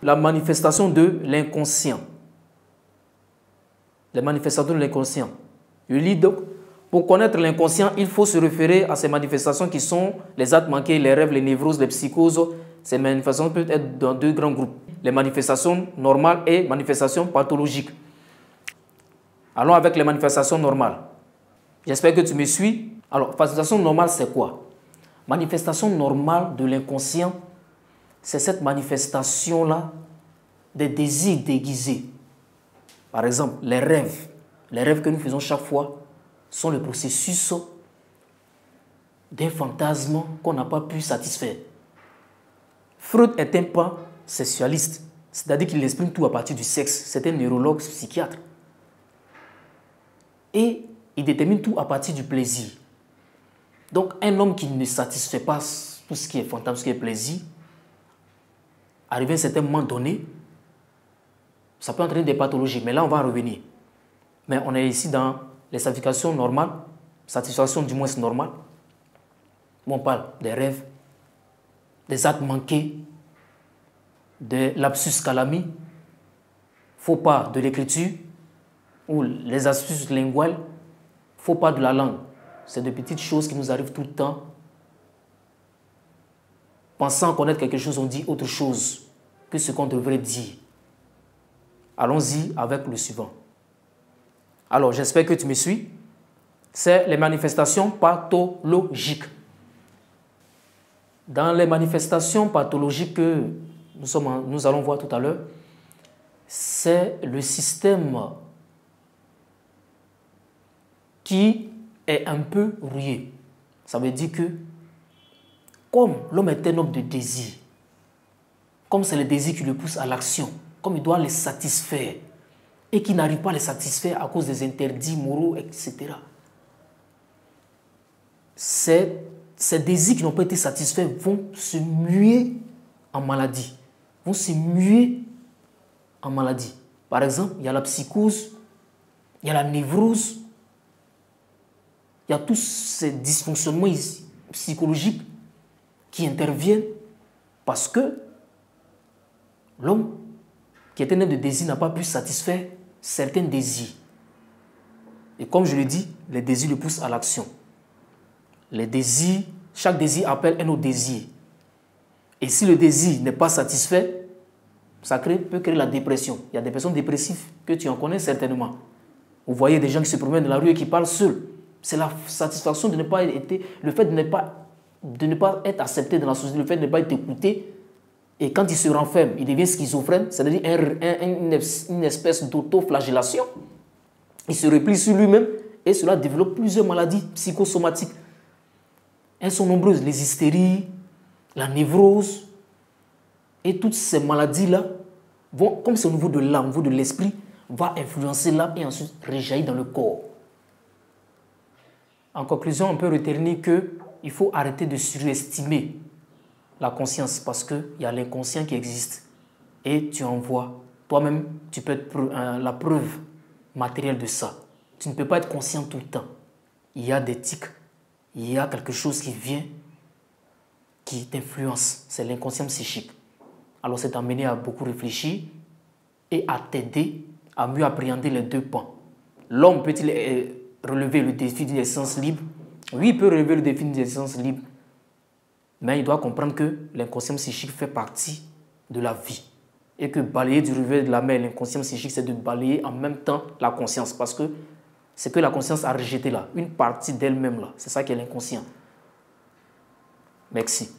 la manifestation de l'inconscient. Les manifestations de l'inconscient. Je lis donc, pour connaître l'inconscient, il faut se référer à ces manifestations qui sont les actes manqués, les rêves, les névroses, les psychoses. Ces manifestations peuvent être dans deux grands groupes. Les manifestations normales et manifestations pathologiques. Allons avec les manifestations normales. J'espère que tu me suis. Alors, manifestation normale, c'est quoi? Manifestation normale de l'inconscient, c'est cette manifestation-là des désirs déguisés. Par exemple, les rêves. Les rêves que nous faisons chaque fois sont le processus d'un fantasme qu'on n'a pas pu satisfaire. Freud est un pansexualiste, c'est-à-dire qu'il exprime tout à partir du sexe. C'est un neurologue psychiatre. Et il détermine tout à partir du plaisir. Donc, un homme qui ne satisfait pas tout ce qui est fantasme, tout ce qui est plaisir, arrivé à un certain moment donné, ça peut entraîner des pathologies, mais là, on va en revenir. Mais on est ici dans les satisfactions normales, satisfaction du moins normale, où on parle des rêves, des actes manqués, de lapsus calami, faux pas de l'écriture, ou les astuces linguales, faux pas de la langue. C'est des petites choses qui nous arrivent tout le temps. Pensant connaître quelque chose, on dit autre chose que ce qu'on devrait dire. Allons-y avec le suivant. Alors, j'espère que tu me suis. C'est les manifestations pathologiques. Dans les manifestations pathologiques que nous allons voir tout à l'heure, c'est le système qui est un peu rouillé. Ça veut dire que, comme l'homme est un homme de désir, comme c'est le désir qui le pousse à l'action, comme il doit les satisfaire, et qui n'arrive pas à les satisfaire à cause des interdits moraux, etc. Ces désirs qui n'ont pas été satisfaits vont se muer en maladie. Vont se muer en maladie. Par exemple, il y a la psychose, il y a la névrose, il y a tous ces dysfonctionnements psychologiques qui interviennent parce que l'homme qui est un homme de désir n'a pas pu satisfaire certains désirs. Et comme je le dis, les désirs le poussent à l'action. Les désirs, chaque désir appelle un autre désir. Et si le désir n'est pas satisfait, ça peut créer la dépression. Il y a des personnes dépressives que tu en connais certainement. Vous voyez des gens qui se promènent dans la rue et qui parlent seuls. C'est la satisfaction de ne pas être, le fait de ne pas être accepté dans la société, le fait de ne pas être écouté. Et quand il se renferme, il devient schizophrène, c'est-à-dire une espèce d'autoflagellation. Il se replie sur lui-même et cela développe plusieurs maladies psychosomatiques. Elles sont nombreuses, les hystéries, la névrose. Et toutes ces maladies-là, comme c'est au niveau de l'âme, au niveau de l'esprit, va influencer l'âme et ensuite réjaillir dans le corps. En conclusion, on peut retenir qu'il faut arrêter de surestimer la conscience parce qu'il y a l'inconscient qui existe et tu en vois. Toi-même, tu peux être la preuve matérielle de ça. Tu ne peux pas être conscient tout le temps. Il y a des tics, il y a quelque chose qui vient, qui t'influence. C'est l'inconscient psychique. Alors c'est amené à beaucoup réfléchir et à t'aider à mieux appréhender les deux pans. L'homme peut-il relever le défi d'une existence libre? Oui, il peut relever le défi d'une existence libre. Mais il doit comprendre que l'inconscient psychique fait partie de la vie. Et que balayer du revers de la mer, l'inconscient psychique, c'est de balayer en même temps la conscience. Parce que c'est que la conscience a rejeté là, une partie d'elle-même là. C'est ça qui est l'inconscient. Merci.